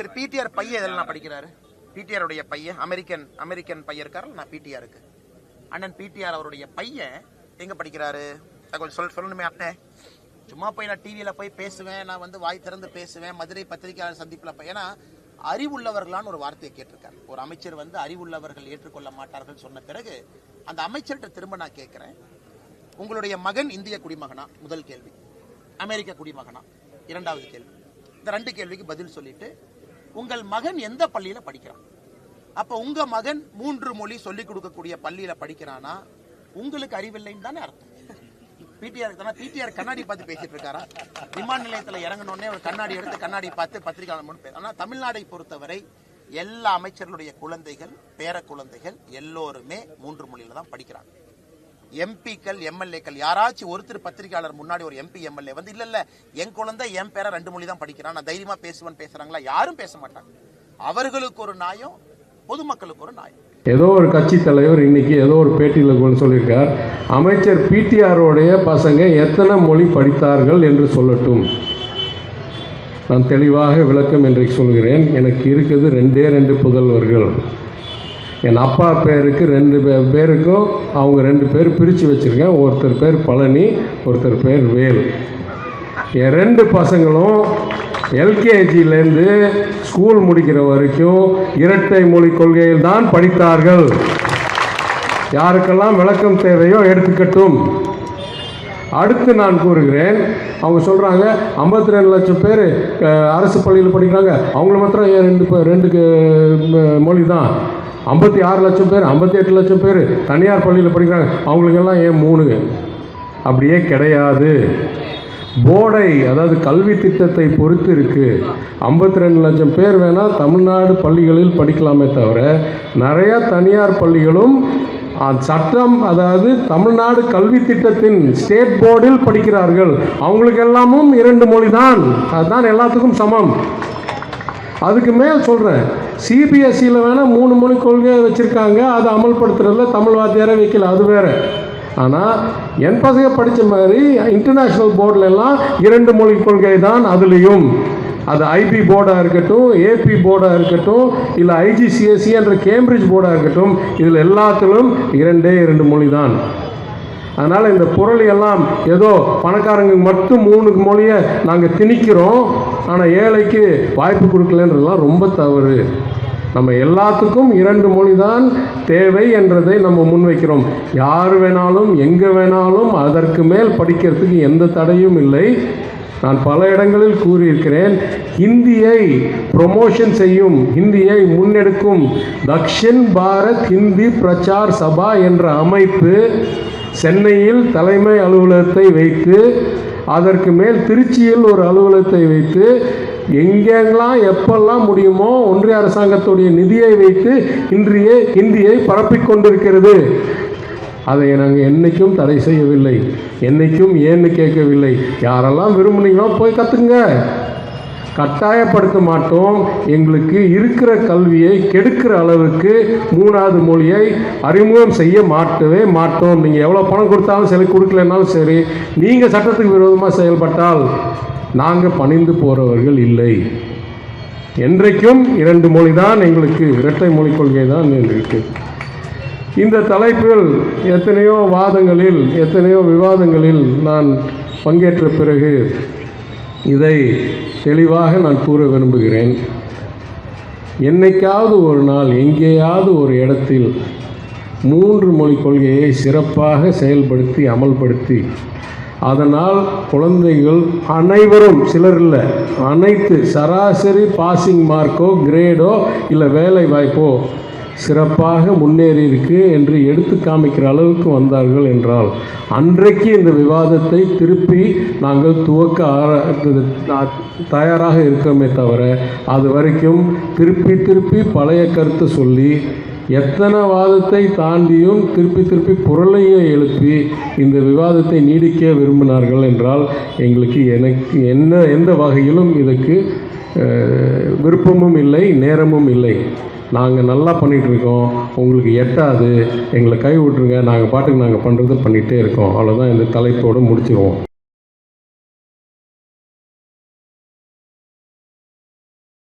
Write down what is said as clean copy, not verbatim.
சரி, பிடிஆர் பையன் இதெல்லாம் படிக்கிறாரு. பிடிஆருடைய பையன் அமெரிக்கன் பையன் இருக்காரு. நான் பிடிஆருக்கு அண்ணன் பிடிஆர் அவருடைய பையன் எங்க படிக்கிறாரு? கொஞ்சம் சொல்லணுமே அண்ணே. சும்மா போய் நான் டிவியில போய் பேசுவேன், நான் வந்து வாய் திறந்து பேசுவேன், மதுரை பத்திரிகையாளர் சந்திப்பில் ஏன்னா அறிவுள்ளவர்களான்னு ஒரு வார்த்தையை கேட்டிருக்காரு. ஒரு அமைச்சர் வந்து அறிவுள்ளவர்கள் ஏற்றுக்கொள்ள மாட்டார்கள் சொன்ன பிறகு அந்த அமைச்சர்கிட்ட திரும்ப நான் கேட்கிறேன், உங்களுடைய மகன் இந்திய குடிமகனா? முதல் கேள்வி. அமெரிக்க குடிமகனா? இரண்டாவது கேள்வி. இந்த 2 கேள்விக்கு பதில் சொல்லிட்டு, உங்கள் மகன் எந்த பள்ளியில படிக்கிறான்? அப்ப உங்க மகன் 3 மொழி சொல்லிக் கொடுக்கக்கூடிய பள்ளியில படிக்கிறானா? உங்களுக்கு அறிவில்லைன்னு தானே அர்த்தம். பிடிஆர் கண்ணாடி பார்த்து பேசிட்டு இருக்காரா? விமான நிலையத்தில் இறங்கணுன்னே ஒரு கண்ணாடி எடுத்து கண்ணாடி பார்த்து பத்திரிகையாளர். ஆனால் தமிழ்நாடை பொறுத்தவரை எல்லா அமைச்சர்களுடைய குழந்தைகள், பேர குழந்தைகள் எல்லோருமே 3 மொழியில தான் படிக்கிறாங்க. எம்பிக்கள், எம்எல்ஏக்கள் யாராச்சும் ஒருத்தர் பத்திரிகையாளர் முன்னாடி ஒரு எம்பி எம்எல்ஏ வந்து இல்ல என் குழந்தை என் பேர 2 மொழி தான் படிக்கிறான், நான் தைரியமா பேசுவேன் பேசுறாங்களா? யாரும் பேச மாட்டாங்க. அவர்களுக்கு ஒரு நியாயம், பொதுமக்களுக்கு ஒரு நியாயம். ஏதோ ஒரு கட்சி தலைவர் இன்னைக்கு ஏதோ ஒரு பேட்டியில் சொல்லியிருக்கார், அமைச்சர் பிடிஆருடைய பசங்க எத்தனை மொழி படித்தார்கள் என்று சொல்லட்டும். நான் தெளிவாக விளக்கம் இன்றைக்கு சொல்கிறேன். எனக்கு இருக்குது 2 புதல்வர்கள். என் அப்பா பேருக்கு 2 பேருக்கும் அவங்க 2 பேர் பிரித்து வச்சுருக்கேன். ஒருத்தர் பேர் பழனி, ஒருத்தர் பேர் வேல். என் 2 பசங்களும் எல்கேஜிலேருந்து ஸ்கூல் முடிக்கிற வரைக்கும் இரட்டை மொழி கொள்கையில் தான் படித்தார்கள். யாருக்கெல்லாம் விளக்கம் தேவையோ எடுத்துக்கட்டும். அடுத்து நான் கூறுகிறேன், அவங்க சொல்கிறாங்க 52 லட்சம் பேர் அரசு பள்ளியில் படிக்கிறாங்க, அவங்கள மாத்திரம் ஏன் 2 மொழி தான்? 56 லட்சம் பேர், 58 லட்சம் பேர் தனியார் பள்ளியில் படிக்கிறாங்க, அவங்களுக்கெல்லாம் ஏன் 3? அப்படியே கிடையாது. போர்டை, அதாவது கல்வி திட்டத்தை பொறுத்து இருக்குது. 52 லட்சம் பேர் வேணால் தமிழ்நாடு பள்ளிகளில் படிக்கலாமே தவிர நிறையா தனியார் பள்ளிகளும் சட்டம், அதாவது தமிழ்நாடு கல்வி திட்டத்தின் ஸ்டேட் போர்டில் படிக்கிறார்கள். அவங்களுக்கு எல்லாமும் 2 மொழி தான். அதுதான் எல்லாத்துக்கும் சமம். அதுக்கு மேல் சொல்கிறேன், சிபிஎஸ்சியில் வேணால் 3 மொழி கொள்கை வச்சுருக்காங்க, அதை அமல்படுத்துறதுல தமிழ் வாத்தியாரே வைக்கல, அது வேறு. ஆனால் என் பசங்க படித்த மாதிரி இன்டர்நேஷ்னல் போர்டிலெல்லாம் 2 மொழி கொள்கை தான். அதுலேயும் அது ஐபி போர்டாக இருக்கட்டும், ஏபி போர்டாக இருக்கட்டும், இல்லை ஐஜிசிஎஸ்சி என்ற கேம்பிரிட்ஜ் போர்டாக இருக்கட்டும், இதில் எல்லாத்திலும் 2 மொழி தான். அதனால் இந்த பொருளையெல்லாம் ஏதோ பணக்காரங்க மட்டும் 3 மொழியை நாங்கள் திணிக்கிறோம், ஆனால் ஏழைக்கு வாய்ப்பு கொடுக்கலன்றதுலாம் ரொம்ப தவறு. நம்ம எல்லாத்துக்கும் 2 மொழி தான் தேவை என்றதை நம்ம முன்வைக்கிறோம். யார் வேணாலும் எங்கே வேணாலும் அதற்கு மேல் படிக்கிறதுக்கு எந்த தடையும் இல்லை. நான் பல இடங்களில் கூறியிருக்கிறேன், ஹிந்தியை ப்ரொமோஷன் செய்யும், ஹிந்தியை முன்னெடுக்கும் தக்ஷின் பாரத் ஹிந்தி பிரச்சார் சபா என்ற அமைப்பு சென்னையில் தலைமை அலுவலகத்தை வைத்து, அதற்கு மேல் திருச்சியில் ஒரு அலுவலகத்தை வைத்து, எங்கெங்கெல்லாம் எப்பெல்லாம் முடியுமோ ஒன்றிய அரசாங்கத்துடைய நிதியை வைத்து இன்றைய ஹிந்தியை பரப்பிக்கொண்டிருக்கிறது. அதை நாங்கள் என்றைக்கும் தடை செய்யவில்லை, என்றைக்கும் ஏன்னு கேட்கவில்லை. யாரெல்லாம் விரும்புனீங்களோ போய் கற்றுங்க, கட்டாயப்படுத்த மாட்டோம். எங்களுக்கு இருக்கிற கல்வியை கெடுக்கிற அளவுக்கு 3வது மொழியை அறிமுகம் செய்ய மாட்டவே மாட்டோம். நீங்கள் எவ்வளோ பணம் கொடுத்தாலும் சரி, கொடுக்கலனாலும் சரி, நீங்கள் சட்டத்துக்கு விரோதமாக செயல்பட்டால் நாங்கள் பணிந்து போகிறவர்கள் இல்லை. என்றைக்கும் 2 மொழி தான் எங்களுக்கு, இரட்டை மொழி கொள்கை தான் எங்களுக்கு. இந்த தலைப்பில் எத்தனையோ வாதங்களில், எத்தனையோ விவாதங்களில் நான் பங்கேற்ற பிறகு இதை தெளிவாக நான் கூற விரும்புகிறேன். என்னைக்காவது ஒரு நாள் எங்கேயாவது ஒரு இடத்தில் 3 மொழி கொள்கையை சிறப்பாக செயல்படுத்தி அமல்படுத்தி அதனால் குழந்தைகள் அனைவரும், சிலர் இல்லை அனைத்து, சராசரி பாசிங் மார்க்கோ கிரேடோ இல்லை வேலை வாய்ப்போ சிறப்பாக முன்னேறி இருக்கு என்று எடுத்து காமிக்கிற அளவுக்கு வந்தார்கள் என்றால் அன்றைக்கு இந்த விவாதத்தை திருப்பி நாங்கள் துவக்க தயாராக இருக்கிறோமே தவிர அது வரைக்கும் திருப்பி பழைய கருத்து சொல்லி எத்தனை வாதத்தை தாண்டியும் திருப்பி பொருளையே எழுப்பி இந்த விவாதத்தை நீடிக்க விரும்பினார்கள் என்றால் எங்களுக்கு எந்த வகையிலும் இதுக்கு விருப்பமும் இல்லை, நேரமும் இல்லை. நாங்கள் நல்லா பண்ணிகிட்ருக்கோம், உங்களுக்கு எட்டாது, எங்களை கை விட்டுருங்க, நாங்கள் பாட்டுக்கு நாங்கள் பண்ணுறது பண்ணிகிட்டே இருக்கோம். அவ்வளோதான். இந்த தலைப்போடு முடிச்சிடுவோம்.